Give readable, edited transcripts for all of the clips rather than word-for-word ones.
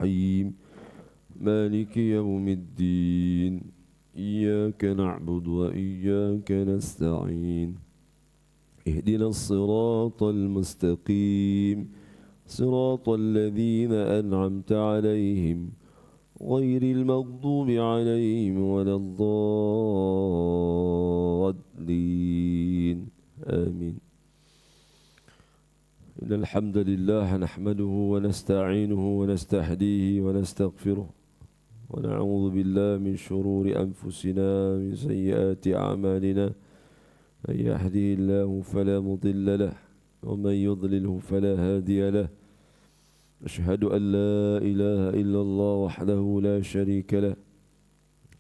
الرحيم مالك يوم الدين إياك نعبد وإياك نستعين اهدنا الصراط المستقيم صراط الذين أنعمت عليهم غير المغضوب عليهم ولا الضالين آمين. إن الحمد لله نحمده ونستعينه ونستهديه ونستغفره ونعوذ بالله من شرور أنفسنا من سيئات أعمالنا من يهده الله فلا مضل له ومن يضلله فلا هادي له أشهد أن لا إله إلا الله وحده لا شريك له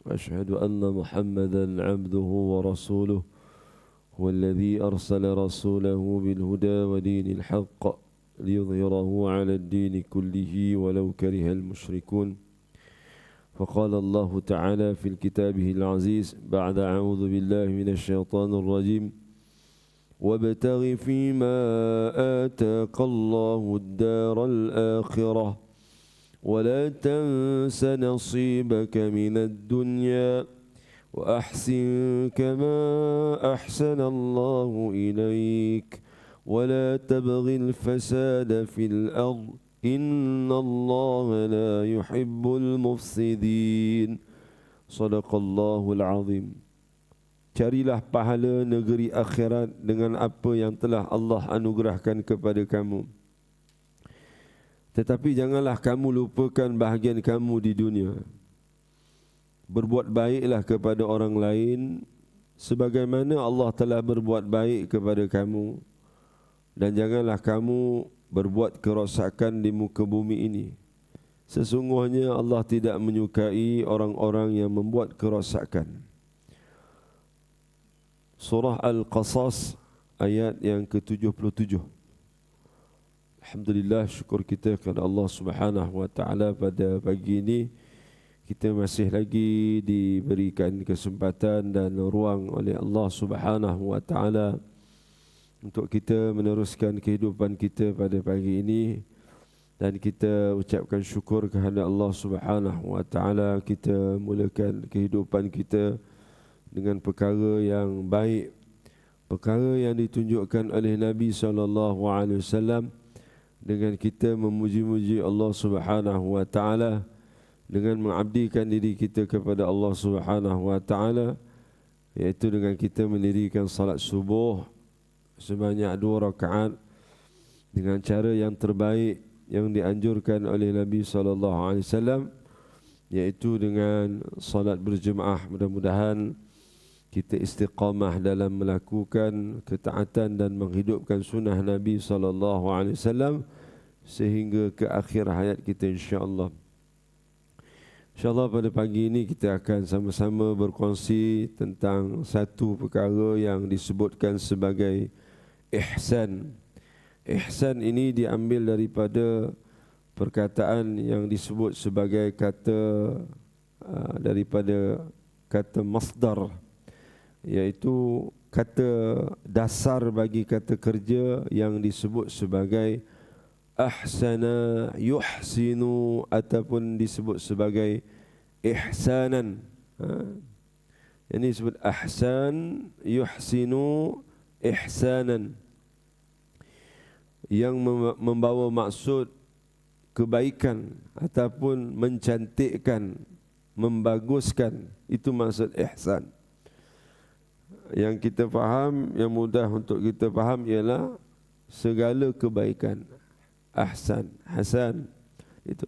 وأشهد أن محمدا عبده ورسوله هو الذي أرسل رسوله بالهدى ودين الحق ليظهره على الدين كله ولو كره المشركون. فقال الله تعالى في كتابه العزيز بعد أعوذ بالله من الشيطان الرجيم وابتغ فيما آتاك الله الدار الآخرة ولا تنس نصيبك من الدنيا وأحسن كما أحسن الله إليك ولا تبغ الفساد في الأرض إن الله لا يحب المفسدين صدق الله العظيم. Carilah pahala negeri akhirat dengan apa yang telah Allah anugerahkan kepada kamu. Tetapi janganlah kamu lupakan bahagian kamu di dunia. Berbuat baiklah kepada orang lain sebagaimana Allah telah berbuat baik kepada kamu. Dan janganlah kamu berbuat kerosakan di muka bumi ini. Sesungguhnya Allah tidak menyukai orang-orang yang membuat kerosakan. Surah Al-Qasas ayat yang ke-77. Alhamdulillah, syukur kita kepada Allah Subhanahu wa taala pada pagi ini kita masih lagi diberikan kesempatan dan ruang oleh Allah Subhanahu wa taala untuk kita meneruskan kehidupan kita pada pagi ini, dan kita ucapkan syukur kepada Allah Subhanahu wa taala. Kita mulakan kehidupan kita dengan perkara yang baik, perkara yang ditunjukkan oleh Nabi SAW, dengan kita memuji-muji Allah Subhanahu wa taala, dengan mengabdikan diri kita kepada Allah Subhanahu wa taala, iaitu dengan kita mendirikan salat subuh sebanyak 2 rakaat dengan cara yang terbaik yang dianjurkan oleh Nabi SAW, iaitu dengan salat berjemaah. Mudah-mudahan kita istiqamah dalam melakukan ketaatan dan menghidupkan sunnah Nabi SAW sehingga ke akhir hayat kita, insya-Allah. InsyaAllah pada pagi ini kita akan sama-sama berkongsi tentang satu perkara yang disebutkan sebagai ihsan. Ihsan ini diambil daripada perkataan yang disebut sebagai daripada kata masdar, iaitu kata dasar bagi kata kerja yang disebut sebagai ahsana yuhsinu ataupun disebut sebagai ihsanan. Ini disebut ahsan yuhsinu ihsanan, yang membawa maksud kebaikan ataupun mencantikkan, membaguskan. Itu maksud ihsan. Yang kita faham, yang mudah untuk kita faham ialah segala kebaikan. Ahsan, hasan. Itu.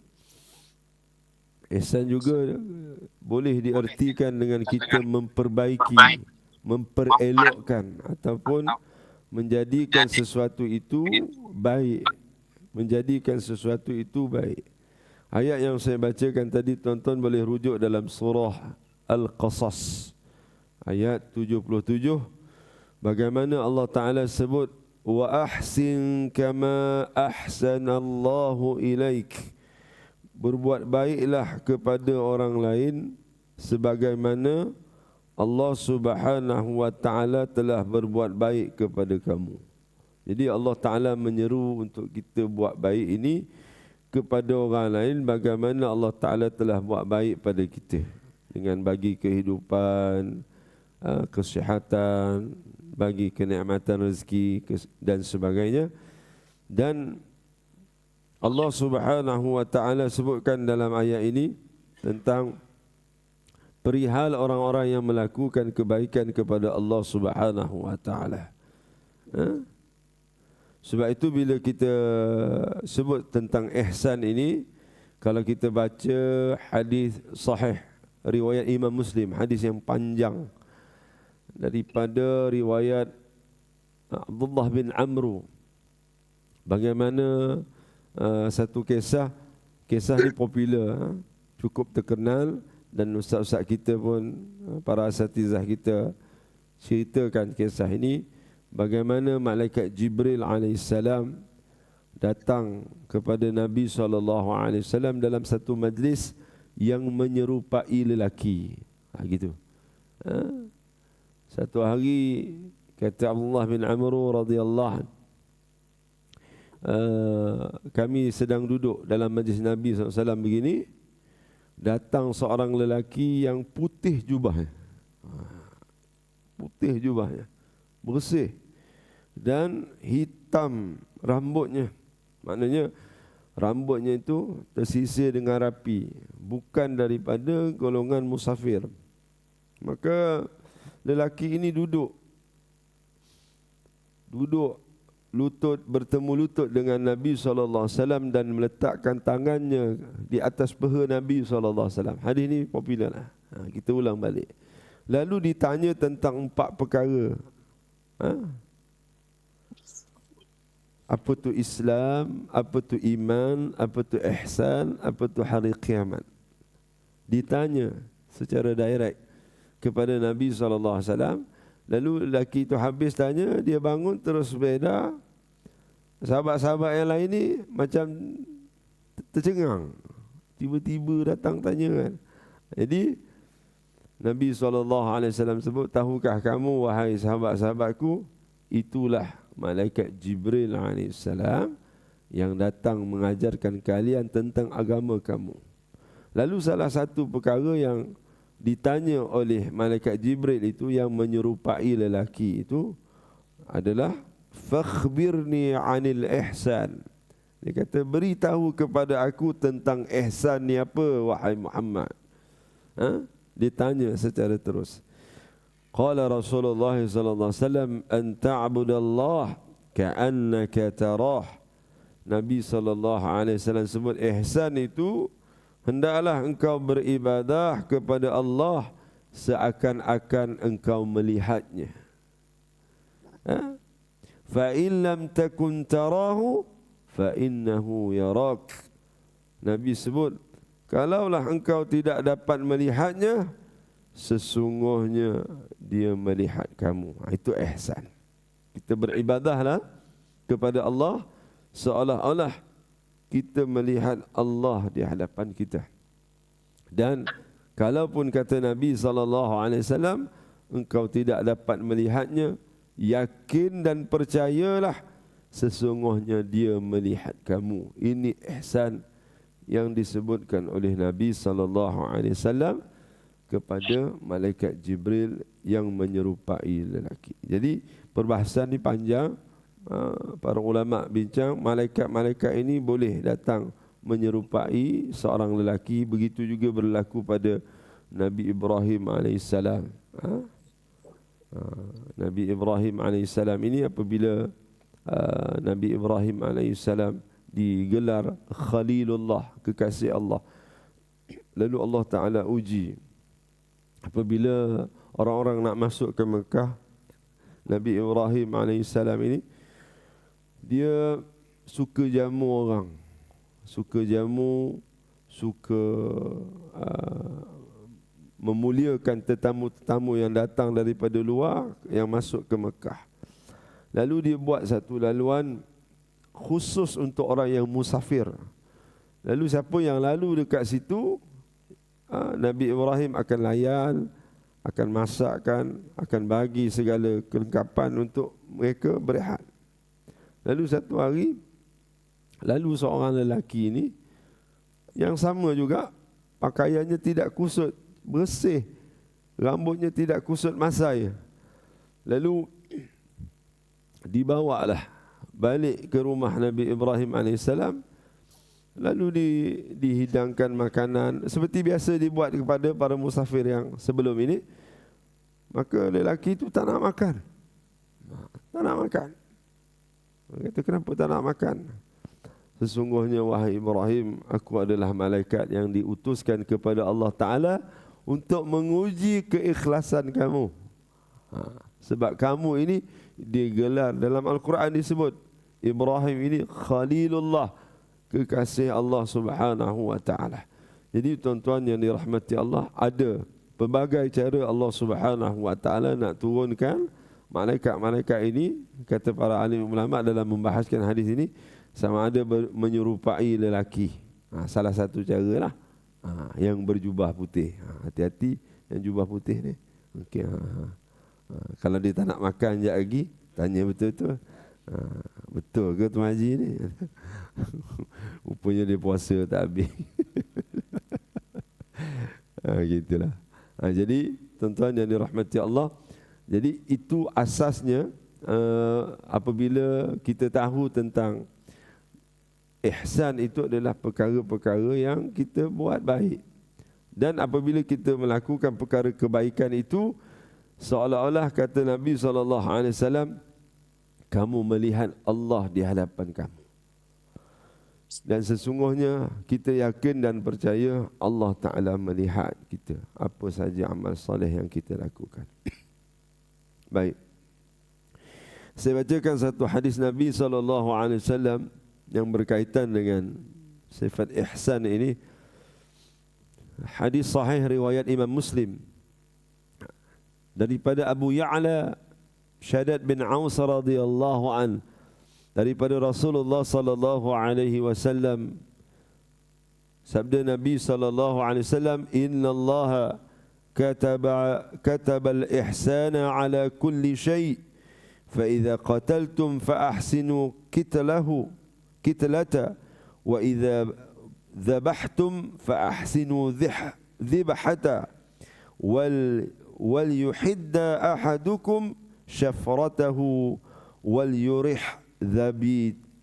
Ihsan juga boleh diartikan dengan kita memperbaiki, memperelokkan ataupun menjadikan sesuatu itu baik. Menjadikan sesuatu itu baik. Ayat yang saya bacakan tadi, tuan-tuan boleh rujuk dalam surah Al-Qasas ayat 77, bagaimana Allah Ta'ala sebut wa ahsin kama ahsanallahu ilaik, berbuat baiklah kepada orang lain sebagaimana Allah Subhanahu wa Ta'ala telah berbuat baik kepada kamu. Jadi Allah Ta'ala menyeru untuk kita buat baik ini kepada orang lain bagaimana Allah Ta'ala telah buat baik pada kita dengan bagi kehidupan, kesihatan, bagi kenikmatan rezeki dan sebagainya. Dan Allah Subhanahu wa Ta'ala sebutkan dalam ayat ini tentang perihal orang-orang yang melakukan kebaikan kepada Allah Subhanahu wa Ta'ala. Sebab itu bila kita sebut tentang ihsan ini, kalau kita baca hadis sahih riwayat Imam Muslim, hadis yang panjang daripada riwayat Abdullah bin Amru, bagaimana satu kisah ni popular, cukup terkenal, dan ustaz-ustaz kita pun, para asatizah kita ceritakan kisah ini, bagaimana malaikat Jibril alaihissalam datang kepada Nabi SAW dalam satu majlis yang menyerupai lelaki. Gitu. Satu hari kata Abdullah bin Amr radhiyallahu anhu, kami sedang duduk dalam majlis Nabi SAW begini, datang seorang lelaki yang putih jubahnya, bersih, dan hitam rambutnya. Maknanya rambutnya itu tersisir dengan rapi, bukan daripada golongan musafir. Maka lelaki ini duduk bertemu lutut dengan Nabi SAW dan meletakkan tangannya di atas peha Nabi SAW. Hadis ini popular lah. Kita ulang balik. Lalu ditanya tentang 4 perkara. Apa tu Islam, apa tu iman, apa tu ihsan, apa tu hari kiamat. Ditanya secara direct kepada Nabi SAW. Lalu lelaki itu habis tanya, dia bangun terus beredar. Sahabat-sahabat yang lain ni macam tercengang. Tiba-tiba datang tanya kan. Jadi Nabi SAW sebut, tahukah kamu wahai sahabat-sahabatku, itulah malaikat Jibril AS yang datang mengajarkan kalian tentang agama kamu. Lalu salah satu perkara yang ditanya oleh malaikat Jibril itu yang menyerupai lelaki itu adalah fakhbirni 'anil ihsan. Dia kata, beritahu kepada aku tentang ihsan ni apa wahai Muhammad. Ditanya secara terus. Qala Rasulullah sallallahu alaihi wasallam, an ta'budallah ka'annaka tarah. Nabi sallallahu alaihi wasallam sebut ihsan itu, hendaklah engkau beribadah kepada Allah seakan-akan engkau melihatnya. Fa in lam takun tarahu fa innahu yarak. Nabi sebut, kalaulah engkau tidak dapat melihatnya, sesungguhnya dia melihat kamu. Itu ihsan. Kita beribadahlah kepada Allah seolah-olah kita melihat Allah di hadapan kita. Dan kalaupun kata Nabi SAW, engkau tidak dapat melihatnya, yakin dan percayalah sesungguhnya dia melihat kamu. Ini ihsan yang disebutkan oleh Nabi SAW kepada malaikat Jibril yang menyerupai lelaki. Jadi perbahasan ni panjang. Para ulama bincang, malaikat-malaikat ini boleh datang menyerupai seorang lelaki. Begitu juga berlaku pada Nabi Ibrahim AS. Nabi Ibrahim AS ini apabila Nabi Ibrahim AS digelar Khalilullah, kekasih Allah, lalu Allah Ta'ala uji. Apabila orang-orang nak masuk ke Mekah, Nabi Ibrahim AS ini dia suka jamu orang, suka memuliakan tetamu-tetamu yang datang daripada luar yang masuk ke Mekah. Lalu dia buat satu laluan khusus untuk orang yang musafir. Lalu siapa yang lalu dekat situ, Nabi Ibrahim akan layan, akan masakkan, akan bagi segala kelengkapan untuk mereka berehat. Lalu satu hari, lalu seorang lelaki ini Yang sama juga, pakaiannya tidak kusut, bersih, rambutnya tidak kusut masai. Lalu dibawalah balik ke rumah Nabi Ibrahim AS. Lalu dihidangkan makanan seperti biasa dibuat kepada para musafir yang sebelum ini. Maka lelaki itu tak nak makan. Tak nak makan. Dia kata, kenapa tak nak makan? Sesungguhnya wahai Ibrahim, aku adalah malaikat yang diutuskan kepada Allah Ta'ala untuk menguji keikhlasan kamu. Sebab kamu ini digelar dalam Al-Quran disebut Ibrahim ini Khalilullah, kekasih Allah Subhanahu wa Ta'ala. Jadi tuan-tuan yang dirahmati Allah, ada pelbagai cara Allah Subhanahu wa Ta'ala nak turunkan malaikat-malaikat ini. Kata para alim ulama dalam membahaskan hadis ini, sama ada menyerupai lelaki. Salah satu cara lah. Yang berjubah putih. Hati-hati yang jubah putih ni. Okay. Kalau dia tak nak makan sekejap lagi, tanya betul-betul. Betul ke Tuan Haji ni? Rupanya dia puasa tak habis. Gitulah. Jadi tuan-tuan yang dirahmati Allah, jadi itu asasnya. Apabila kita tahu tentang ihsan, itu adalah perkara-perkara yang kita buat baik. Dan apabila kita melakukan perkara kebaikan itu, seolah-olah kata Nabi SAW, kamu melihat Allah di hadapan kamu. Dan sesungguhnya kita yakin dan percaya Allah Ta'ala melihat kita, apa saja amal soleh yang kita lakukan. Baik. Saya bacakan satu hadis Nabi SAW yang berkaitan dengan sifat ihsan ini. Hadis sahih riwayat Imam Muslim daripada Abu Ya'la Shaddad bin Aus radhiyallahu an, daripada Rasulullah sallallahu alaihi wasallam, sabda Nabi sallallahu alaihi wasallam, innallaha kataba al-ihsana ala kulli shay' fa idza qataltum fa ahsinu kitlata wa idza dhabhtum fa ahsinu dhibhata wal yuhidda ahadukum syafratahu wal yurih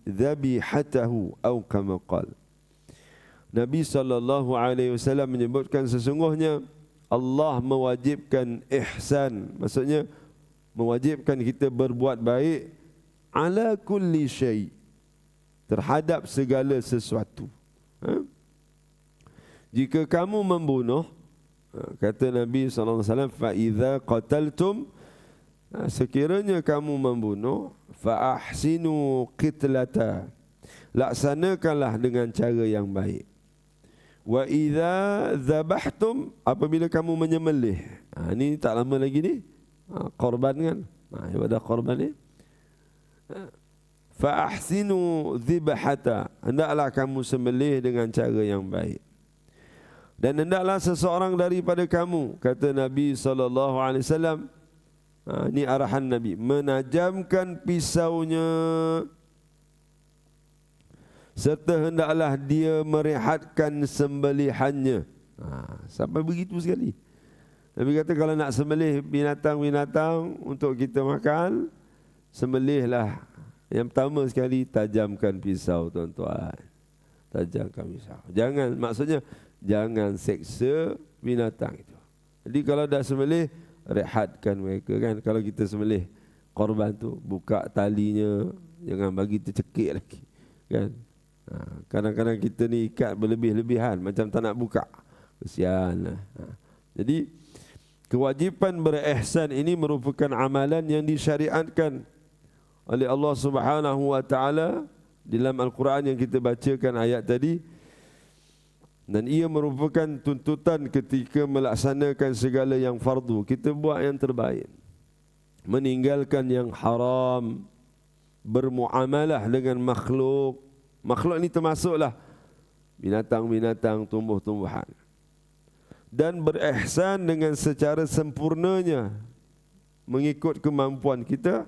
dhabihatahu atau kama qala. Nabi sallallahu alaihi wasallam menyebutkan sesungguhnya Allah mewajibkan ihsan, maksudnya mewajibkan kita berbuat baik ala kulli syai', terhadap segala sesuatu. Jika kamu membunuh, kata Nabi sallallahu alaihi wasallam, fa idza qataltum, sekiranya kamu membunuh, fa ahsinu qitlata, laksanakanlah dengan cara yang baik. Wa idza dhabhtum, apabila kamu menyembelih. Ini tak lama lagi ni korban kan, ibadah korban ni. Fa ahsinu dhibhata, hendaklah kamu sembelih dengan cara yang baik. Dan hendaklah seseorang daripada kamu, kata Nabi sallallahu alaihi wasallam, ini arahan Nabi, menajamkan pisaunya, serta hendaklah dia merehatkan sembelihannya. Sampai begitu sekali. Nabi kata kalau nak sembelih binatang-binatang untuk kita makan, sembelihlah. Yang pertama sekali, tajamkan pisau, tuan-tuan. Tajamkan pisau. Jangan, maksudnya jangan seksa binatang itu. Jadi kalau dah sembelih, rehatkan mereka kan. Kalau kita sembelih korban tu, buka talinya, jangan bagi tercekik lagi kan. Kadang-kadang kita ni ikat berlebih-lebihan, macam tak nak buka, kesian lah. Jadi kewajipan berihsan ini merupakan amalan yang disyariatkan oleh Allah Subhanahu wa Ta'ala dalam Al-Quran yang kita bacakan ayat tadi. Dan ia merupakan tuntutan ketika melaksanakan segala yang fardu. Kita buat yang terbaik, meninggalkan yang haram, bermuamalah dengan makhluk. Makhluk ini termasuklah binatang-binatang, tumbuh-tumbuhan. Dan berihsan dengan secara sempurnanya, mengikut kemampuan kita,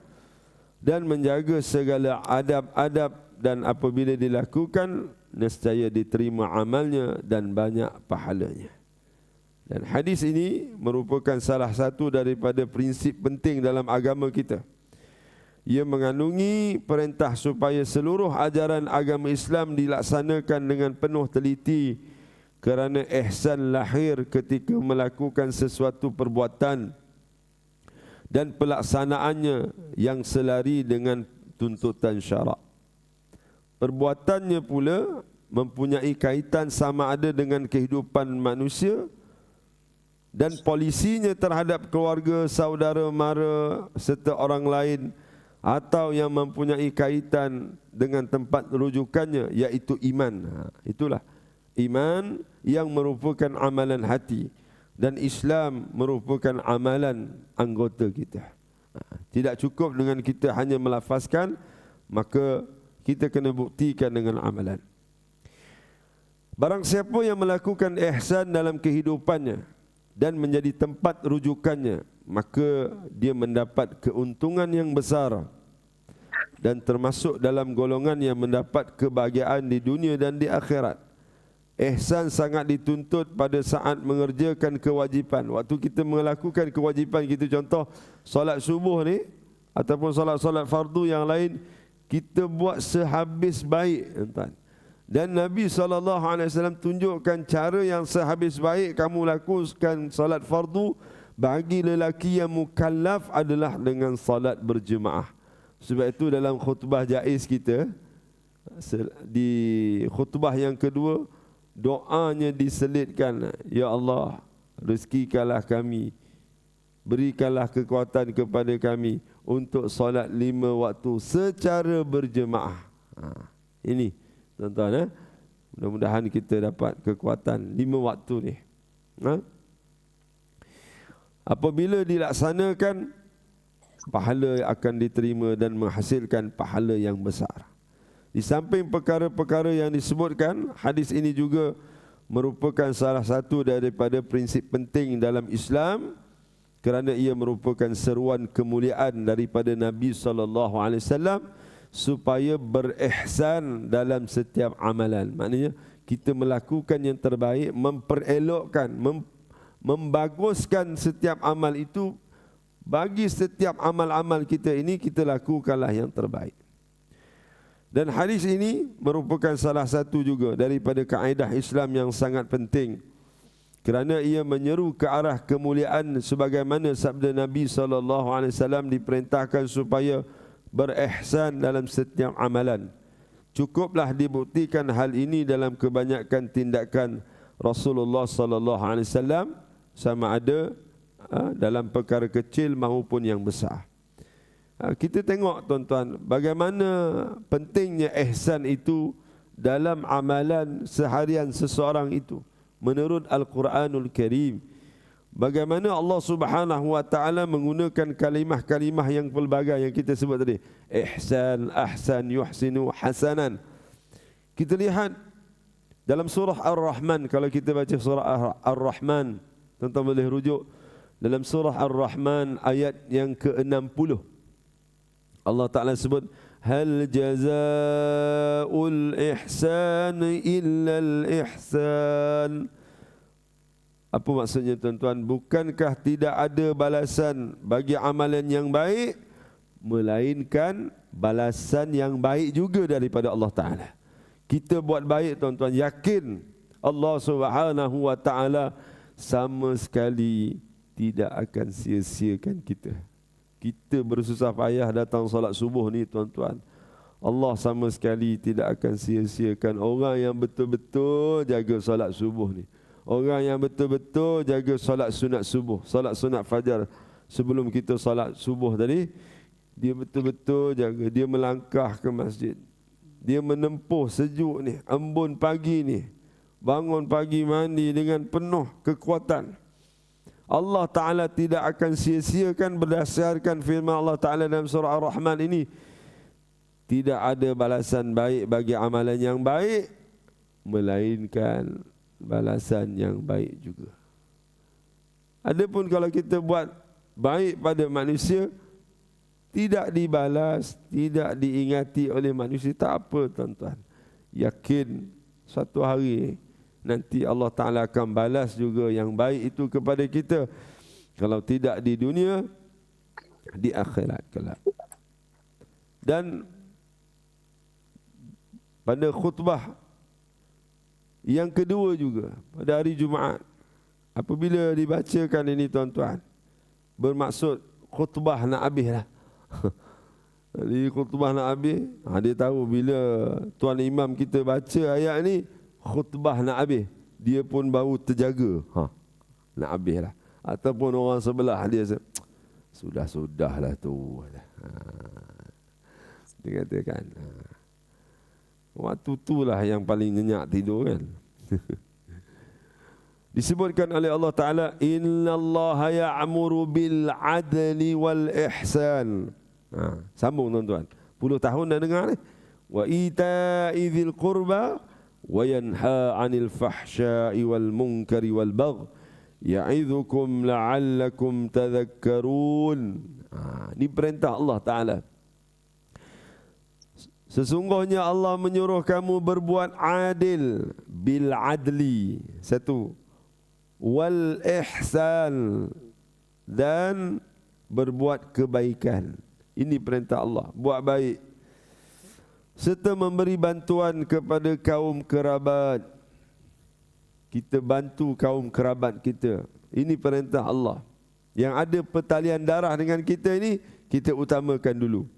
dan menjaga segala adab-adab, dan apabila dilakukan nescaya diterima amalnya dan banyak pahalanya. Dan hadis ini merupakan salah satu daripada prinsip penting dalam agama kita. Ia mengandungi perintah supaya seluruh ajaran agama Islam dilaksanakan dengan penuh teliti, kerana ihsan lahir ketika melakukan sesuatu perbuatan dan pelaksanaannya yang selari dengan tuntutan syarak. Perbuatannya pula mempunyai kaitan sama ada dengan kehidupan manusia dan polisinya terhadap keluarga, saudara mara serta orang lain, atau yang mempunyai kaitan dengan tempat rujukannya, iaitu iman. Itulah iman yang merupakan amalan hati, dan Islam merupakan amalan anggota kita. Tidak cukup dengan kita hanya melafazkan, maka kita kena buktikan dengan amalan. Barang siapa yang melakukan ihsan dalam kehidupannya dan menjadi tempat rujukannya, maka dia mendapat keuntungan yang besar dan termasuk dalam golongan yang mendapat kebahagiaan di dunia dan di akhirat. Ihsan sangat dituntut pada saat mengerjakan kewajipan. Waktu kita melakukan kewajipan kita, contoh solat subuh ni ataupun solat-solat fardu yang lain, kita buat sehabis baik, tuan. Dan Nabi SAW tunjukkan cara yang sehabis baik kamu lakukan solat fardu bagi lelaki yang mukallaf adalah dengan solat berjemaah. Sebab itu dalam khutbah jaiz kita, di khutbah yang kedua, doanya diselitkan, ya Allah, rezekikanlah kami, berikanlah kekuatan kepada kami untuk solat 5 waktu secara berjemaah. Ini tuan-tuan, mudah-mudahan kita dapat kekuatan 5 waktu ni. Apabila dilaksanakan, pahala akan diterima dan menghasilkan pahala yang besar. Di samping perkara-perkara yang disebutkan, hadis ini juga merupakan salah satu daripada prinsip penting dalam Islam, kerana ia merupakan seruan kemuliaan daripada Nabi SAW supaya berihsan dalam setiap amalan. Maknanya kita melakukan yang terbaik, memperelokkan, membaguskan setiap amal itu. Bagi setiap amal-amal kita ini, kita lakukanlah yang terbaik. Dan hadis ini merupakan salah satu juga daripada kaedah Islam yang sangat penting, kerana ia menyeru ke arah kemuliaan, sebagaimana sabda Nabi SAW diperintahkan supaya berihsan dalam setiap amalan. Cukuplah dibuktikan hal ini dalam kebanyakan tindakan Rasulullah SAW, sama ada dalam perkara kecil maupun yang besar. Kita tengok tuan-tuan, bagaimana pentingnya ihsan itu dalam amalan seharian seseorang itu menurut Al-Quranul Karim. Bagaimana Allah Subhanahu wa taala menggunakan kalimah-kalimah yang pelbagai yang kita sebut tadi. Ihsan, ahsan, yuhsinu, hasanan. Kita lihat dalam surah Ar-Rahman, kalau kita baca surah Ar-Rahman, tuan-tuan boleh rujuk dalam surah Ar-Rahman ayat yang ke-60. Allah Ta'ala sebut, hal jazaa'ul ihsan illa al-ihsan. Apa maksudnya tuan-tuan? Bukankah tidak ada balasan bagi amalan yang baik, melainkan balasan yang baik juga daripada Allah Ta'ala. Kita buat baik tuan-tuan, yakin Allah Subhanahu wa Ta'ala sama sekali tidak akan sia-siakan kita. Kita bersusah payah datang solat subuh ni tuan-tuan, Allah sama sekali tidak akan sia-siakan orang yang betul-betul jaga solat subuh ni. Orang yang betul-betul jaga solat sunat subuh, solat sunat fajar sebelum kita solat subuh tadi, dia betul-betul jaga, dia melangkah ke masjid, dia menempuh sejuk ni, embun pagi ni, bangun pagi mandi dengan penuh kekuatan. Allah Ta'ala tidak akan sia-siakan berdasarkan firman Allah Ta'ala dalam surah Ar-Rahman ini. Tidak ada balasan baik bagi amalan yang baik, melainkan balasan yang baik juga. Adapun kalau kita buat baik pada manusia, tidak dibalas, tidak diingati oleh manusia, tak apa tuan-tuan. Yakin Suatu hari nanti Allah Ta'ala akan balas juga yang baik itu kepada kita. Kalau tidak di dunia, di akhirat kelak. Dan pada khutbah yang kedua juga, pada hari Jumaat, apabila dibacakan ini tuan-tuan, bermaksud khutbah nak habis lah. Di khutbah nak habis, dia tahu bila tuan imam kita baca ayat ni, khutbah nak habis, dia pun baru terjaga, nak habis lah. Ataupun orang sebelah dia, sudah-sudahlah tu. Dia katakan, waktu itulah yang paling nyenyak tidur kan. Disebutkan oleh Allah Ta'ala, innallaha ya'muru bil adli wal ihsan. Sambung tuan-tuan. 10 tahun dah dengar ni. Wa ita'i dzil qurba wa yanha 'anil fahsya'i wal munkari wal bagh ya'idzukum la'allakum tadhakkarun. Ini perintah Allah Ta'ala. Sesungguhnya Allah menyuruh kamu berbuat adil, bil adli, satu, wal ihsan, dan berbuat kebaikan. Ini perintah Allah, buat baik, serta memberi bantuan kepada kaum kerabat. Kita bantu kaum kerabat kita. Ini perintah Allah. Yang ada pertalian darah dengan kita ini, kita utamakan dulu.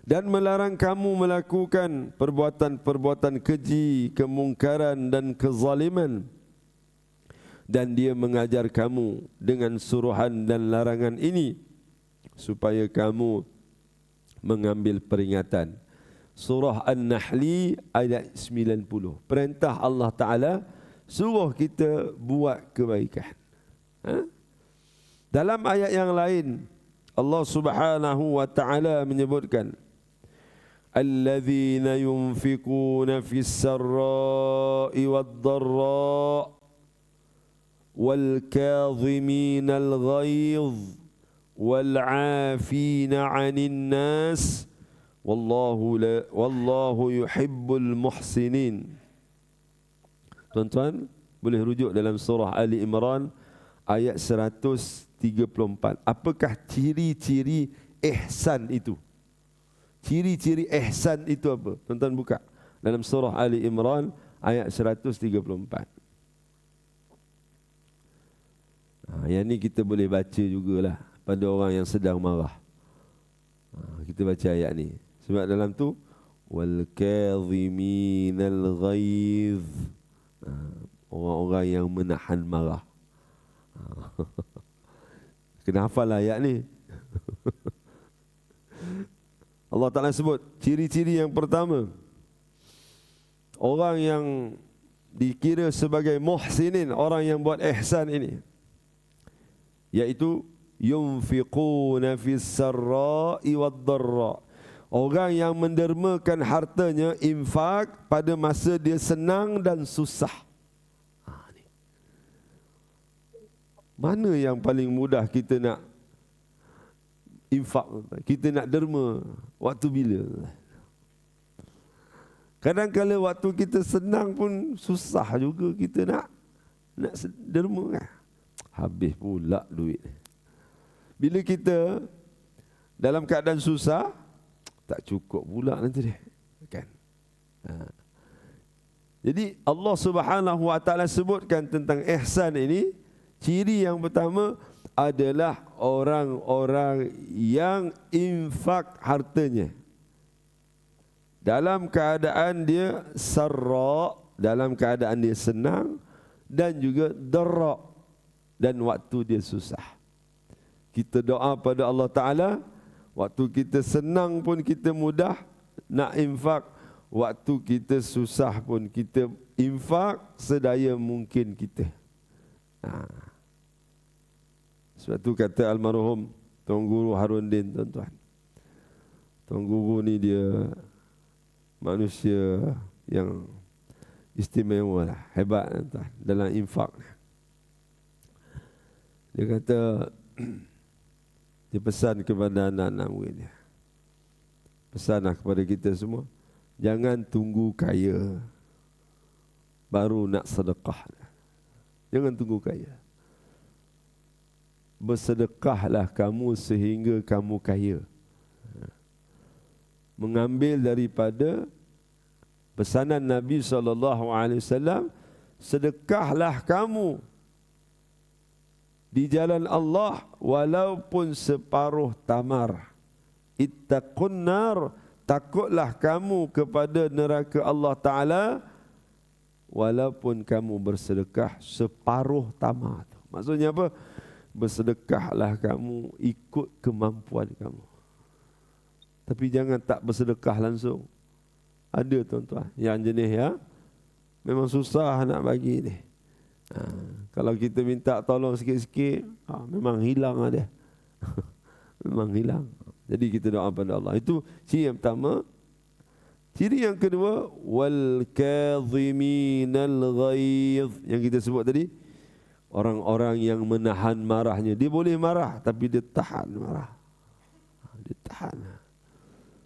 Dan melarang kamu melakukan perbuatan-perbuatan keji, kemungkaran dan kezaliman. Dan dia mengajar kamu dengan suruhan dan larangan ini supaya kamu mengambil peringatan. Surah An-Nahli ayat 90. Perintah Allah Ta'ala suruh kita buat kebaikan. Dalam ayat yang lain, Allah Subhanahu wa Ta'ala menyebutkan, alladzina yunfikuna fis sarra'i wad-dharra' wal kadhimina al-ghayz wal 'afina 'anil nas wallahu yuhibbul muhsinin. Tuan-tuan boleh rujuk dalam surah Ali Imran ayat 134. Apakah ciri-ciri ihsan itu? Ciri-ciri ihsan itu apa? Tuan-tuan buka dalam surah Ali Imran ayat 134. Yang ni kita boleh baca jugalah pada orang yang sedang marah. Kita baca ayat ni. Sebab dalam tu wal kadhiminal ghaiz, orang-orang yang menahan marah. Kena hafal ayat ni. Allah Ta'ala sebut ciri-ciri yang pertama, orang yang dikira sebagai muhsinin, orang yang buat ihsan ini, iaitu yunfiquna fis sarra'i wad-dharra, orang yang mendermakan hartanya, infak pada masa dia senang dan susah. Mana yang paling mudah kita nak infak, kita nak derma, waktu bila? Kadang-kadang waktu kita senang pun susah juga kita nak derma kan? Habis pula duit. Bila kita dalam keadaan susah, tak cukup pula nanti dia, kan? Jadi Allah Subhanahu wa Ta'ala sebutkan tentang ihsan ini. Ciri yang pertama adalah orang-orang yang infak hartanya dalam keadaan dia sarra, dalam keadaan dia senang, dan juga darra, dan waktu dia susah. Kita doa pada Allah Ta'ala, waktu kita senang pun kita mudah nak infak, waktu kita susah pun kita infak sedaya mungkin kita. Sebab tu kata almarhum Tuan Guru Harundin, tuan-tuan, Tuan Guru ni dia manusia yang istimewa lah, hebat tuan, dalam infak. Dia kata, dia pesan kepada anak-anak murid dia, pesanlah kepada kita semua, jangan tunggu kaya, baru nak sedekah. Jangan tunggu kaya. Bersedekahlah kamu sehingga kamu kaya. Mengambil daripada pesanan Nabi SAW, sedekahlah kamu di jalan Allah walaupun separuh tamar. Ittaqun nar, takutlah kamu kepada neraka Allah Ta'ala walaupun kamu bersedekah separuh tamar. Maksudnya apa? Bersedekahlah kamu ikut kemampuan kamu. Tapi jangan tak bersedekah langsung. Ada tuan-tuan yang jenis ya, memang susah nak bagi ni. Kalau kita minta tolong sikit-sikit, memang hilang dia. Memang hilang. Jadi kita doa pada Allah. Itu ciri yang pertama. Ciri yang kedua, wal kadhiminal ghaiz, yang kita sebut tadi. Orang-orang yang menahan marahnya. Dia boleh marah tapi dia tahan marah. Dia tahan.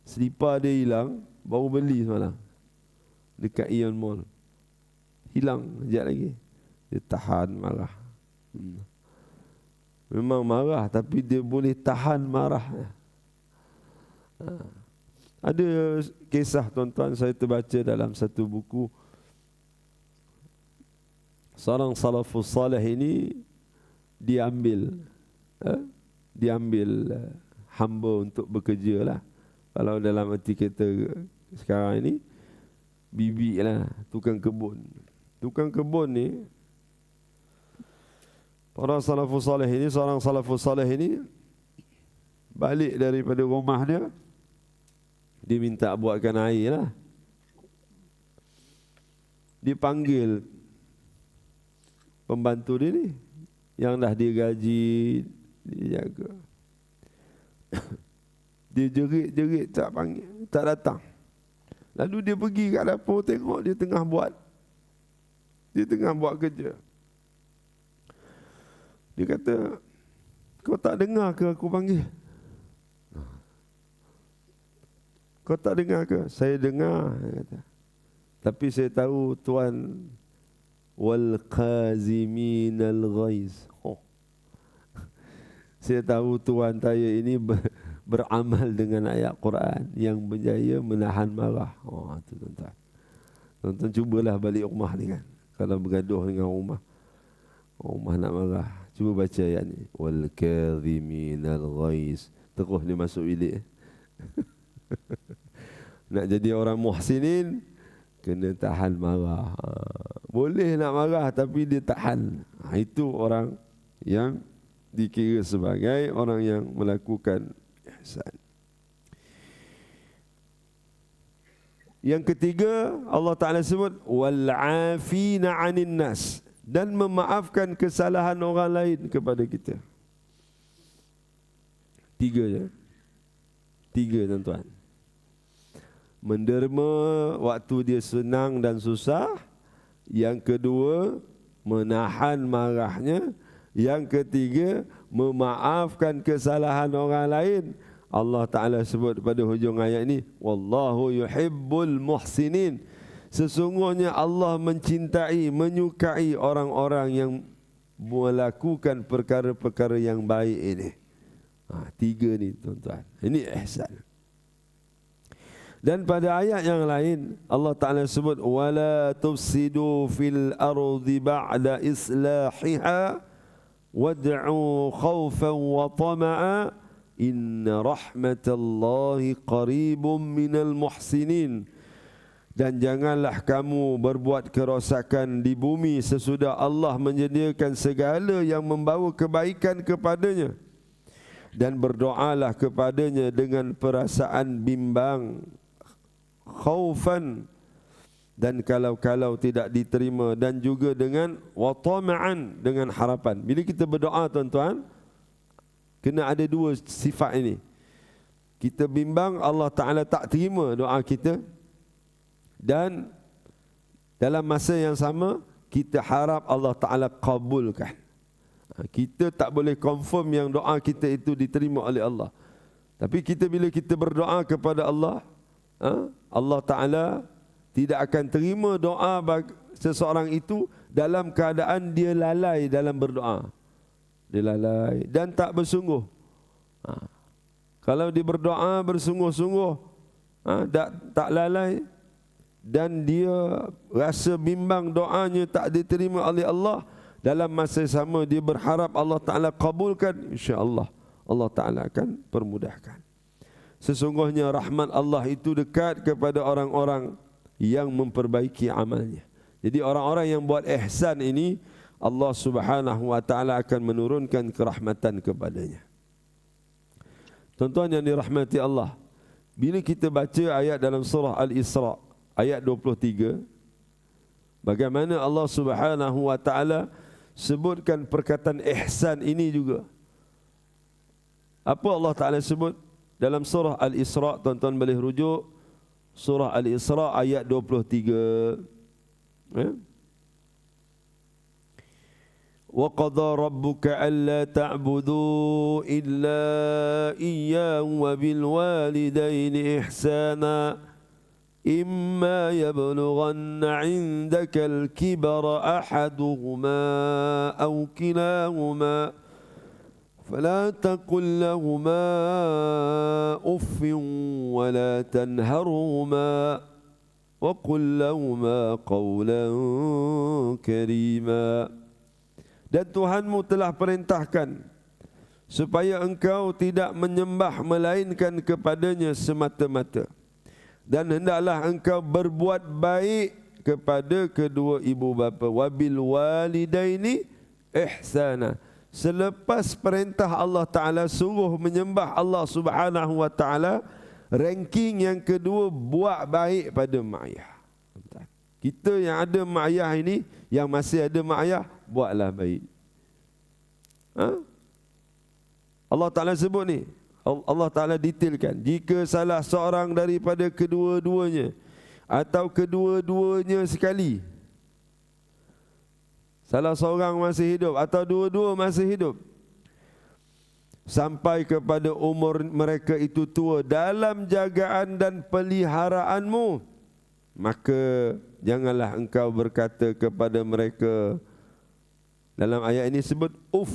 Selipar dia hilang, baru beli semalam dekat Ion Mall. Hilang sekejap lagi. Dia tahan marah. Memang marah tapi dia boleh tahan marah. Ada kisah tuan-tuan saya terbaca dalam satu buku. Seorang salafus salih ini diambil hamba untuk bekerja lah. Kalau dalam erti kita sekarang ini, bibi lah, tukang kebun. Tukang kebun ni, seorang salafus salih ini balik daripada rumah dia, dia minta buatkan air lah. Dipanggil pembantu dia ni, yang dah dia gaji, dia jaga. Dia jerit-jerit tak panggil, tak datang. Lalu dia pergi kat dapur, tengok dia tengah buat kerja. Dia kata, kau tak dengar ke aku panggil? Kau tak dengar ke? Saya dengar, dia kata. Tapi saya tahu tuan wal qaziminal ghaiz. Saya tahu tuan saya ini beramal dengan ayat Quran yang berjaya menahan marah. Itu tuan-tuan. Tuan-tuan cubalah balik rumah ni kan. Kalau bergaduh dengan rumah nak marah, cuba baca ayat ni. Wal kadhiminal ghaiz. Terus dia masuk bilik. Nak jadi orang muhsinin, kena tahan marah. Boleh nak marah tapi dia tahan. Itu orang yang dikira sebagai orang yang melakukan ihsan. Yang ketiga, Allah Ta'ala sebut wal'afina 'anil nas, dan memaafkan kesalahan orang lain kepada kita. Tiga tuan-tuan. Menderma waktu dia senang dan susah. Yang kedua, menahan marahnya. Yang ketiga, memaafkan kesalahan orang lain. Allah Ta'ala sebut pada hujung ayat ini, wallahu yuhibbul muhsinin. Sesungguhnya Allah mencintai, menyukai orang-orang yang melakukan perkara-perkara yang baik ini. Tiga ni tuan-tuan. Ini ihsan. Dan pada ayat yang lain Allah Ta'ala sebut wala tufsidu fil ardi ba'da islahiha wad'u khawfan wa tama'a inna rahmatallahi qaribun minal muhsinin. Dan janganlah kamu berbuat kerosakan di bumi sesudah Allah menyediakan segala yang membawa kebaikan kepadanya, dan berdoalah kepadanya dengan perasaan bimbang, khaufan, dan kalau-kalau tidak diterima, dan juga dengan watama'an, dengan harapan. Bila kita berdoa tuan-tuan, kena ada dua sifat ini. Kita bimbang Allah Ta'ala tak terima doa kita, dan dalam masa yang sama kita harap Allah Ta'ala kabulkan. Kita tak boleh confirm yang doa kita itu diterima oleh Allah. Tapi kita bila kita berdoa kepada Allah, Allah Ta'ala tidak akan terima doa seseorang itu dalam keadaan dia lalai dalam berdoa. Dia lalai dan tak bersungguh. Kalau dia berdoa bersungguh-sungguh, tak lalai, dan dia rasa bimbang doanya tak diterima oleh Allah, dalam masa sama dia berharap Allah Ta'ala kabulkan, insya-Allah Allah Ta'ala akan permudahkan. Sesungguhnya rahmat Allah itu dekat kepada orang-orang yang memperbaiki amalnya. Jadi orang-orang yang buat ihsan ini, Allah Subhanahu wa Ta'ala akan menurunkan kerahmatan kepadanya. Tuan-tuan yang dirahmati Allah, bila kita baca ayat dalam surah Al-Isra ayat 23, bagaimana Allah Subhanahu wa Ta'ala sebutkan perkataan ihsan ini juga. Apa Allah Ta'ala sebut dalam surah Al-Isra? Tuan-tuan boleh rujuk surah Al-Isra ayat 23. Wa qadha rabbuka alla ta'budu illa iyyahu wa bil walidayni ihsana imma yablughanna 'indaka al-kibara ahaduhuma aw kilahuma فلا تقل لهما أف ولا تنهرهما وقل لهما قولا كريما. Dan Tuhanmu telah perintahkan supaya engkau tidak menyembah melainkan kepadanya semata-mata, dan hendaklah engkau berbuat baik kepada kedua ibu bapa. Wabil walidaini ihsana. Selepas perintah Allah Ta'ala suruh menyembah Allah Subhanahu wa Ta'ala, ranking yang kedua, buat baik pada mak ayah. Kita yang ada mak ayah ini, yang masih ada mak ayah, buatlah baik. Allah Ta'ala sebut ni, Allah Ta'ala detailkan, jika salah seorang daripada kedua-duanya atau kedua-duanya sekali, salah seorang masih hidup atau dua-dua masih hidup, sampai kepada umur mereka itu tua dalam jagaan dan peliharaanmu, maka janganlah engkau berkata kepada mereka, dalam ayat ini sebut uf,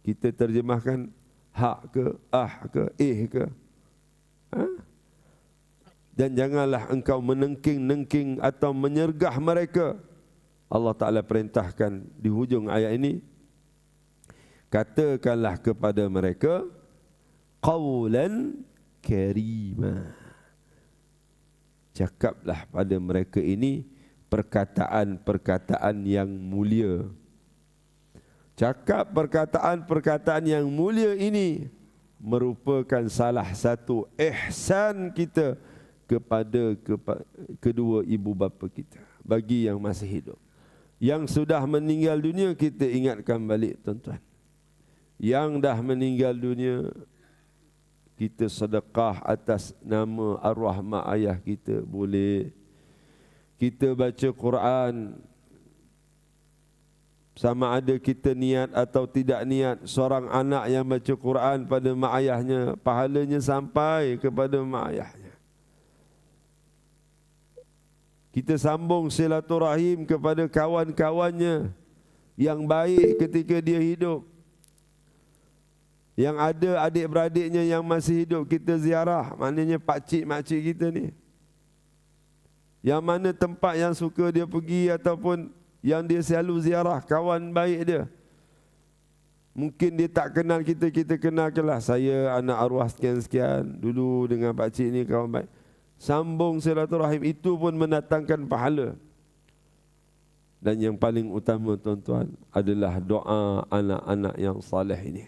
kita terjemahkan hak ke, ke, ke, dan janganlah engkau menengking-nengking atau menyergah mereka. Allah Ta'ala perintahkan di hujung ayat ini, katakanlah kepada mereka qawlan karima. Cakaplah pada mereka ini perkataan-perkataan yang mulia. Cakap perkataan-perkataan yang mulia ini merupakan salah satu ihsan kita kepada kedua ibu bapa kita, bagi yang masih hidup. Yang sudah meninggal dunia, kita ingatkan balik, tuan-tuan. Yang dah meninggal dunia, kita sedekah atas nama arwah mak ayah kita, boleh. Kita baca Quran, sama ada kita niat atau tidak niat, seorang anak yang baca Quran pada mak ayahnya, pahalanya sampai kepada mak ayahnya. Kita sambung silaturahim kepada kawan-kawannya yang baik ketika dia hidup. Yang ada adik-beradiknya yang masih hidup, kita ziarah. Maknanya pakcik, makcik kita ni. Yang mana tempat yang suka dia pergi ataupun yang dia selalu ziarah, kawan baik dia. Mungkin dia tak kenal kita, kita kenalkanlah. Saya anak arwah sekian-sekian, dulu dengan pakcik ni kawan baik. Sambung silaturahim, itu pun mendatangkan pahala. Dan yang paling utama, tuan-tuan, adalah doa anak-anak yang saleh ini.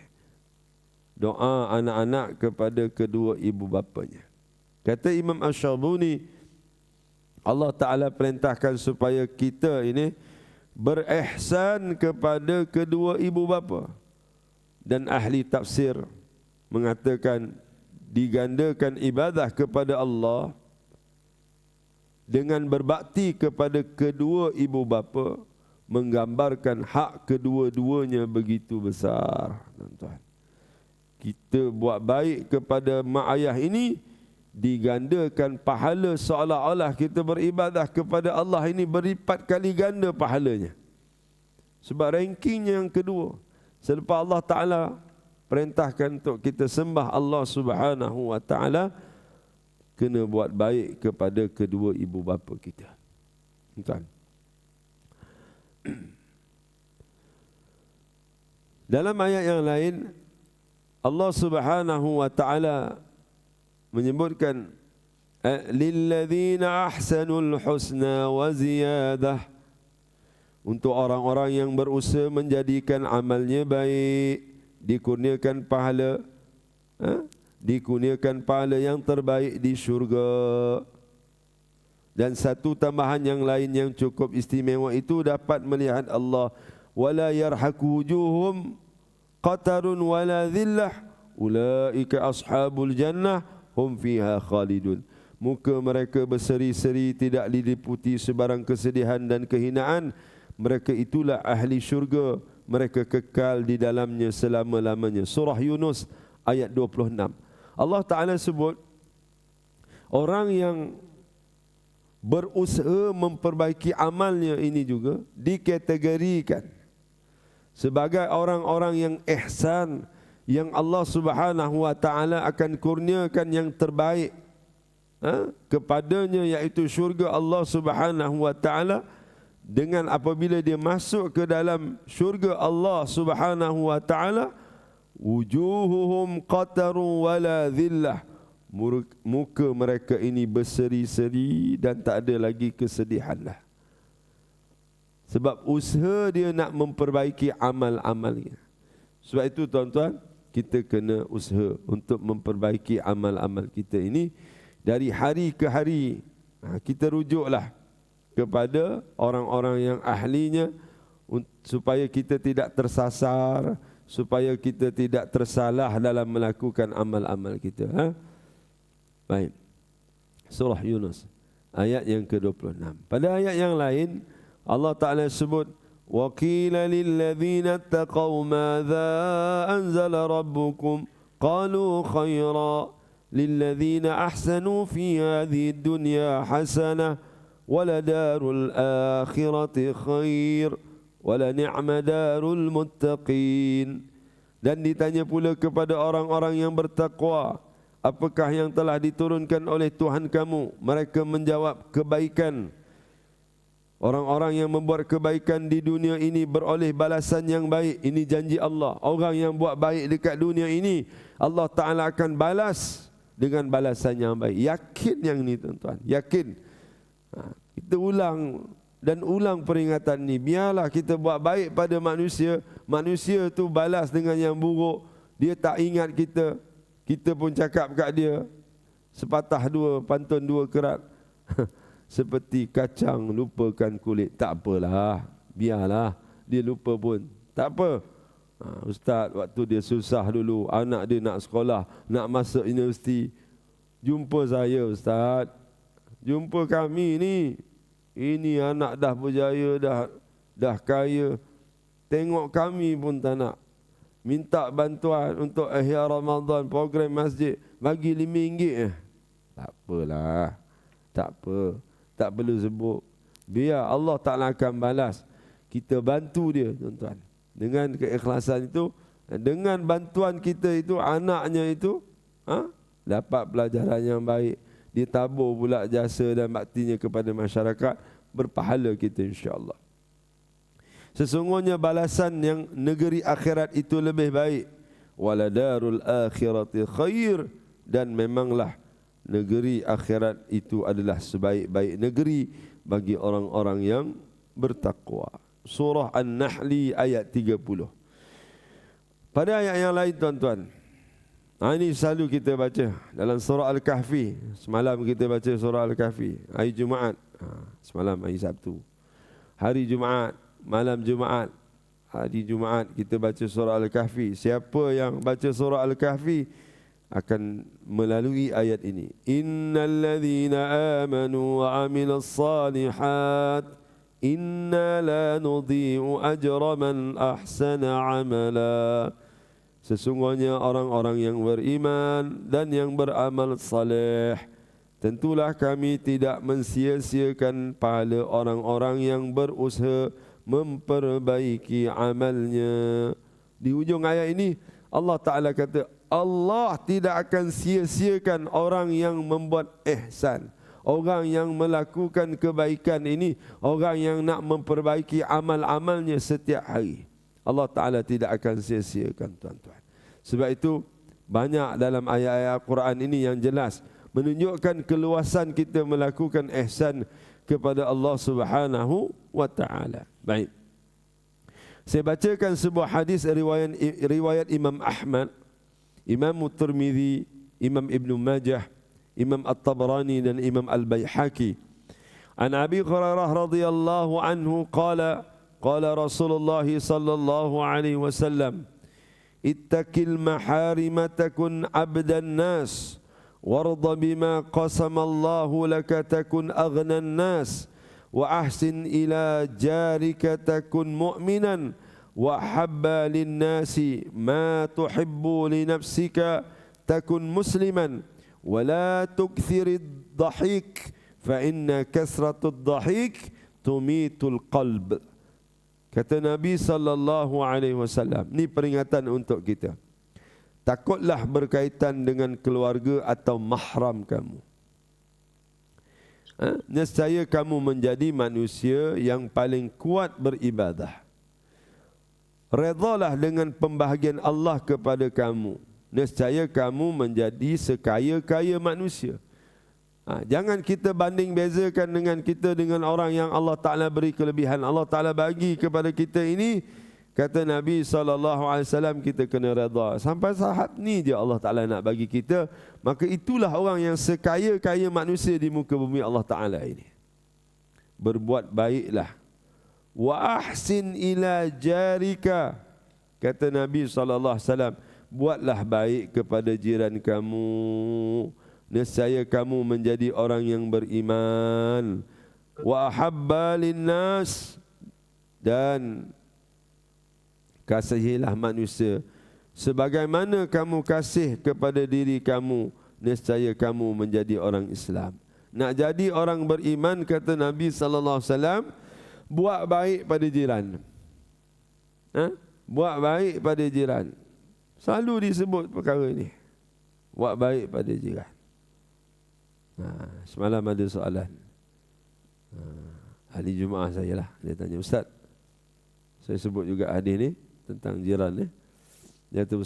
Doa anak-anak kepada kedua ibu bapanya. Kata Imam Asy-Syadhuni, Allah Ta'ala perintahkan supaya kita ini berihsan kepada kedua ibu bapa. Dan ahli tafsir mengatakan, digandakan ibadah kepada Allah dengan berbakti kepada kedua ibu bapa, menggambarkan hak kedua-duanya begitu besar, tuan-tuan. Kita buat baik kepada mak ayah ini digandakan pahala seolah-olah kita beribadah kepada Allah ini berlipat kali ganda pahalanya. Sebab rankingnya yang kedua. Selepas Allah Ta'ala perintahkan untuk kita sembah Allah Subhanahu Wa Ta'ala, kena buat baik kepada kedua ibu bapa kita. Tuan. Dalam ayat yang lain, Allah Subhanahu Wa Ta'ala menyebutkan lilladzina ahsanul husna wa ziyadah, untuk orang-orang yang berusaha menjadikan amalnya baik, dikurniakan pahala, dikurniakan pahala yang terbaik di syurga. Dan satu tambahan yang lain yang cukup istimewa itu dapat melihat Allah, wala yarhaqu wujuhum qatarun wala dhillah ulaika ashabul jannah hum fiha khalidun. Muka mereka berseri-seri, tidak diliputi sebarang kesedihan dan kehinaan. Mereka itulah ahli syurga, mereka kekal di dalamnya selama-lamanya. Surah Yunus ayat 26. Allah Ta'ala sebut orang yang berusaha memperbaiki amalnya ini juga dikategorikan sebagai orang-orang yang ihsan, yang Allah Subhanahu Wa Ta'ala akan kurniakan yang terbaik kepadanya, iaitu syurga Allah Subhanahu Wa Ta'ala. Dengan apabila dia masuk ke dalam syurga Allah Subhanahu Wa Ta'ala, wujuhuhum qatarun wala dhillah, muka mereka ini berseri-seri dan tak ada lagi kesedihan lah. Sebab usaha dia nak memperbaiki amal-amalnya. Sebab itu tuan-tuan, kita kena usaha untuk memperbaiki amal-amal kita ini dari hari ke hari. Kita rujuklah kepada orang-orang yang ahlinya supaya kita tidak tersasar, supaya kita tidak tersalah dalam melakukan amal-amal kita. Baik. Surah Yunus ayat yang ke-26. Pada ayat yang lain Allah Ta'ala sebut, wa qila lil ladzina taqaw madza anzala rabbukum qalu khaira lil ladzina ahsanu fi hadhihi dunya hasanah waladarul akhirati khair wala ni'ma darul muttaqin. Dan ditanya pula kepada orang-orang yang bertakwa, apakah yang telah diturunkan oleh Tuhan kamu? Mereka menjawab, kebaikan. Orang-orang yang membuat kebaikan di dunia ini beroleh balasan yang baik. Ini janji Allah. Orang yang buat baik dekat dunia ini, Allah Ta'ala akan balas dengan balasan yang baik. Yakin yang ni tuan-tuan, yakin. Kita ulang dan ulang peringatan ni. Biarlah kita buat baik pada manusia, manusia tu balas dengan yang buruk. Dia tak ingat kita, kita pun cakap kat dia sepatah dua pantun dua kerat. Seperti kacang lupakan kulit. Tak apalah, biarlah dia lupa pun, tak apa. Ustaz waktu dia susah dulu, anak dia nak sekolah, nak masuk universiti, jumpa saya Ustaz, jumpa kami ni. Ini anak dah berjaya, dah kaya. Tengok kami pun tak nak. Minta bantuan untuk Ihya Ramadan, program masjid, bagi RM5. Tak apalah, tak apa, tak perlu sebut. Biar Allah Ta'ala akan balas. Kita bantu dia tuan-tuan. Dengan keikhlasan itu, dengan bantuan kita itu, anaknya itu dapat pelajaran yang baik. Dia tabur pula jasa dan baktinya kepada masyarakat, berpahala kita insya-Allah. Sesungguhnya balasan yang negeri akhirat itu lebih baik. Waladarul akhirati khair, dan memanglah negeri akhirat itu adalah sebaik-baik negeri bagi orang-orang yang bertakwa. Surah An-Nahl ayat 30. Pada ayat yang lain tuan-tuan, ini selalu kita baca dalam surah Al-Kahfi. Semalam kita baca surah Al-Kahfi, hari Jumaat. Semalam hari Sabtu. Hari Jumaat, malam Jumaat, hari Jumaat kita baca surah Al-Kahfi. Siapa yang baca surah Al-Kahfi akan melalui ayat ini. Innal ladzina amanu wa amilus salihat inna la nudhi'u ajra man ahsana amala. Sesungguhnya orang-orang yang beriman dan yang beramal saleh, tentulah kami tidak mensia-siakan pahala orang-orang yang berusaha memperbaiki amalnya. Di hujung ayat ini Allah Ta'ala kata, Allah tidak akan sia-siakan orang yang membuat ihsan, orang yang melakukan kebaikan ini, orang yang nak memperbaiki amal-amalnya setiap hari. Allah Ta'ala tidak akan sia-siakan, tuan-tuan. Sebab itu banyak dalam ayat-ayat Quran ini yang jelas menunjukkan keluasan kita melakukan ihsan kepada Allah Subhanahu wa Ta'ala. Baik. Saya bacakan sebuah hadis riwayat Imam Ahmad, Imam Tirmizi, Imam Ibn Majah, Imam At-Tabrani dan Imam Al-Baihaqi. An Abi Hurairah radhiyallahu anhu qala Rasulullah sallallahu alaihi wasallam, ittaqil maharima takun 'abdan nas warda bima qasama Allahu laka takun aghnan nas wa ahsin ila jarika takun mu'minan wa habba lin-nasi ma tuhibbu li nafsika takun musliman wa la tukthirid dhahik fa inna kasratud dhahik tumitul qalb. Kata Nabi sallallahu alaihi wasallam, ni peringatan untuk kita. Takutlah berkaitan dengan keluarga atau mahram kamu. Nescaya kamu menjadi manusia yang paling kuat beribadah. Redalah dengan pembahagian Allah kepada kamu. Nescaya kamu menjadi sekaya-kaya manusia. Jangan kita banding bezakan dengan orang yang Allah Ta'ala beri kelebihan. Allah Ta'ala bagi kepada kita ini, kata Nabi SAW, kita kena reda. Sampai saat ni je Allah Ta'ala nak bagi kita. Maka itulah orang yang sekaya-kaya manusia di muka bumi Allah Ta'ala ini. Berbuat baiklah. Wa ahsin ila jarika, kata Nabi SAW, buatlah baik kepada jiran kamu, nescaya kamu menjadi orang yang beriman. Wa ahabba linnas, dan kasihilah manusia sebagaimana kamu kasih kepada diri kamu, nescaya kamu menjadi orang Islam. Nak jadi orang beriman, kata Nabi SAW, buat baik pada jiran. Buat baik pada jiran. Selalu disebut perkara ini. Buat baik pada jiran. Semalam ada soalan. Ahli Jumaah saya lah. Dia tanya, Ustaz, saya sebut juga hadis ni tentang jiran ni. Dia kata,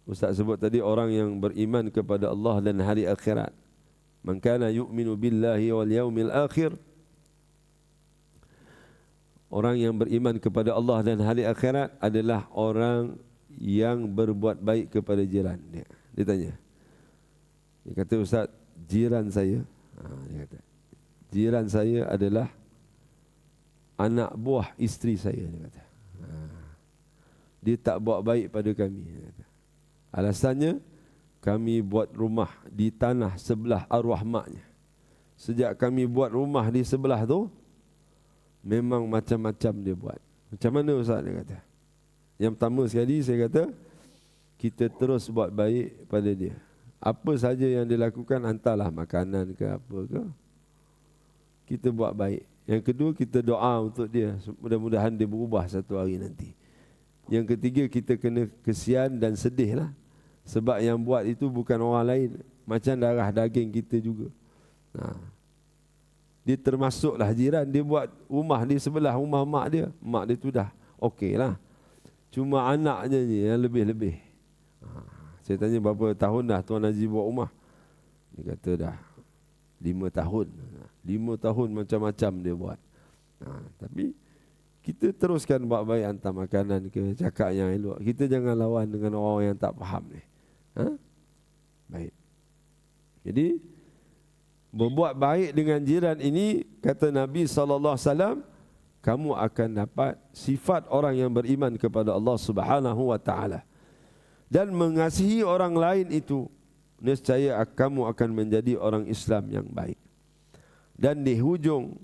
Ustaz sebut tadi orang yang beriman kepada Allah dan hari akhirat. Man kana yu'minu billahi wal yaumil akhir. Orang yang beriman kepada Allah dan hari akhirat adalah orang yang berbuat baik kepada jiran. Dia tanya. Dia kata, Ustaz, jiran saya, dia kata, jiran saya adalah anak buah isteri saya. Dia kata, dia tak buat baik pada kami. Dia kata, alasannya, kami buat rumah di tanah sebelah arwah maknya. Sejak kami buat rumah di sebelah tu, memang macam-macam dia buat. Macam mana Ustaz? Dia kata, yang pertama sekali saya kata, kita terus buat baik pada dia. Apa saja yang dia lakukan, hantarlah makanan ke apa ke, kita buat baik. Yang kedua, kita doa untuk dia, mudah-mudahan dia berubah satu hari nanti. Yang ketiga, kita kena kesian dan sedih lah, sebab yang buat itu bukan orang lain, macam darah daging kita juga. Dia termasuklah jiran. Dia buat rumah di sebelah rumah mak dia. Mak dia tu dah okey lah. Cuma anaknya ni yang lebih-lebih. Saya tanya, berapa tahun dah Tuan Haji buat rumah? Dia kata dah 5 tahun. 5 tahun macam-macam dia buat. Tapi kita teruskan buat baik, hantar makanan ke, cakap yang elok. Kita jangan lawan dengan orang yang tak faham ni. Baik. Jadi berbuat baik dengan jiran ini, kata Nabi SAW, kamu akan dapat sifat orang yang beriman kepada Allah Subhanahu wa Ta'ala. Dan mengasihi orang lain itu, nescaya kamu akan menjadi orang Islam yang baik. Dan di hujung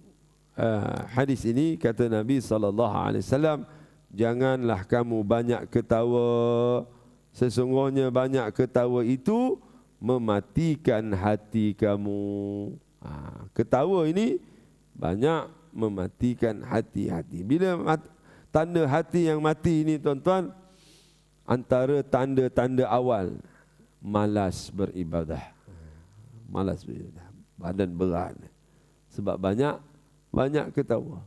hadis ini, kata Nabi SAW, janganlah kamu banyak ketawa. Sesungguhnya banyak ketawa itu mematikan hati kamu. Ketawa ini banyak mematikan hati-hati. Bila tanda hati yang mati ini tuan-tuan, antara tanda-tanda awal, malas beribadah. Malas beribadah, badan berat. Sebab banyak ketawa.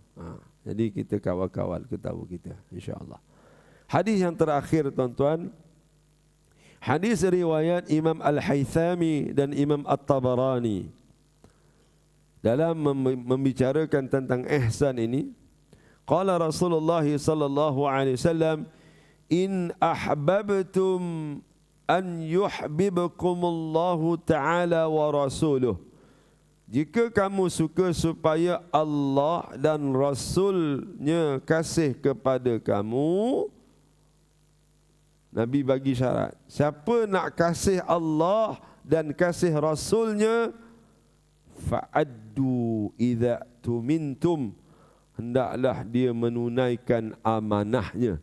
Jadi kita kawal-kawal ketawa kita, insya-Allah. Hadis yang terakhir tuan-tuan, hadis riwayat Imam Al-Haythami dan Imam At-Tabarani. Dalam membicarakan tentang ihsan ini, qala Rasulullah sallallahu alaihi wasallam, in ahbabtum an yuhibbukumullahu ta'ala wa rasuluh. Jika kamu suka supaya Allah dan Rasulnya kasih kepada kamu, Nabi bagi syarat. Siapa nak kasih Allah dan kasih Rasulnya, fa'addu idza tumintum, hendaklah dia menunaikan amanahnya.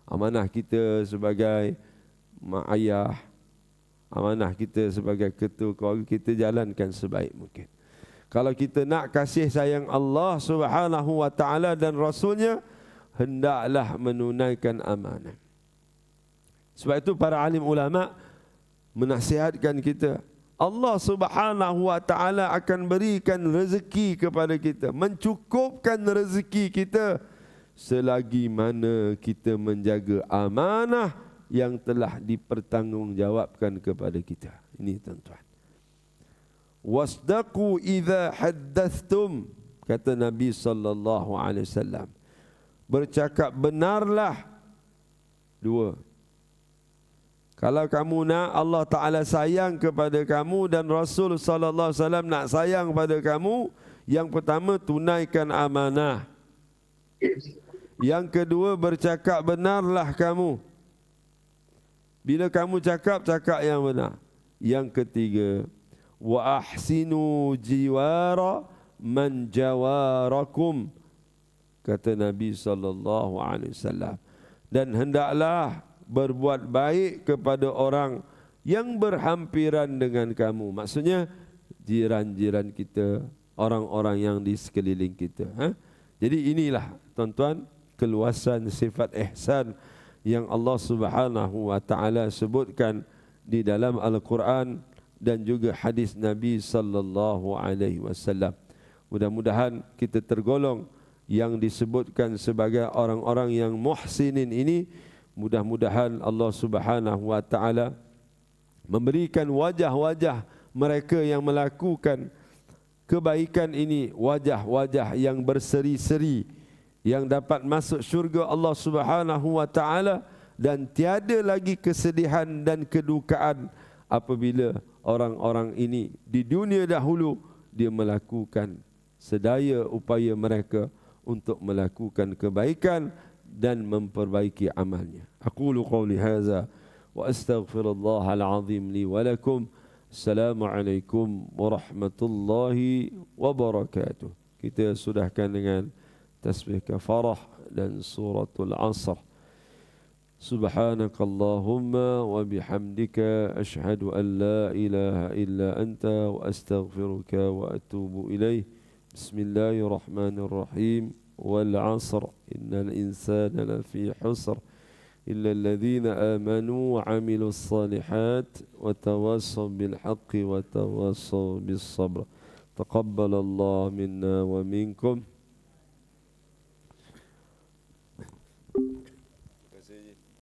Amanah kita sebagai mak ayah, amanah kita sebagai ketua keluarga, kita jalankan sebaik mungkin. Kalau kita nak kasih sayang Allah Subhanahu wa taala dan Rasulnya, hendaklah menunaikan amanah. Sebab itu para alim ulama menasihatkan kita, Allah Subhanahu wa taala akan berikan rezeki kepada kita, mencukupkan rezeki kita selagi mana kita menjaga amanah yang telah dipertanggungjawabkan kepada kita. Ini tuan-tuan. Wasdaqu idza haddatstum, kata Nabi sallallahu alaihi wasallam. Bercakap benarlah. Dua. Kalau kamu nak Allah Taala sayang kepada kamu dan Rasul sallallahu alaihi wasallam nak sayang pada kamu, yang pertama tunaikan amanah. Yang kedua, bercakap benarlah kamu. Bila kamu cakap yang benar. Yang ketiga, wa ahsinu jiwara man jawarakum, kata Nabi sallallahu alaihi wasallam. Dan hendaklah berbuat baik kepada orang yang berhampiran dengan kamu. Maksudnya jiran-jiran kita, orang-orang yang di sekeliling kita. Jadi inilah tuan-tuan keluasan sifat ihsan yang Allah Subhanahu wa taala sebutkan di dalam Al-Quran dan juga hadis Nabi sallallahu alaihi wasallam. Mudah-mudahan kita tergolong yang disebutkan sebagai orang-orang yang muhsinin ini. Mudah-mudahan Allah Subhanahu wa taala memberikan wajah-wajah mereka yang melakukan kebaikan ini, wajah-wajah yang berseri-seri, yang dapat masuk syurga Allah Subhanahu wa taala, dan tiada lagi kesedihan dan kedukaan apabila orang-orang ini di dunia dahulu dia melakukan sedaya upaya mereka untuk melakukan kebaikan dan memperbaiki amalnya. Aqulu qawli hadza wa astaghfirullahal azim li wa lakum. Assalamualaikum warahmatullahi wabarakatuh. Kita sudahkan dengan tasbih kafarah dan suratul Asr. Subhanakallahumma wa bihamdika asyhadu an la ilaha illa anta wa astaghfiruka wa atubu ilaih. Bismillahirrahmanirrahim. Wal 'asr innal insana lafi husr illa alladhina amanu wa 'amilus salihat wa tawassaw bil haqqi wa tawassaw bis sabr. Taqabbalallahu minna wa minkum.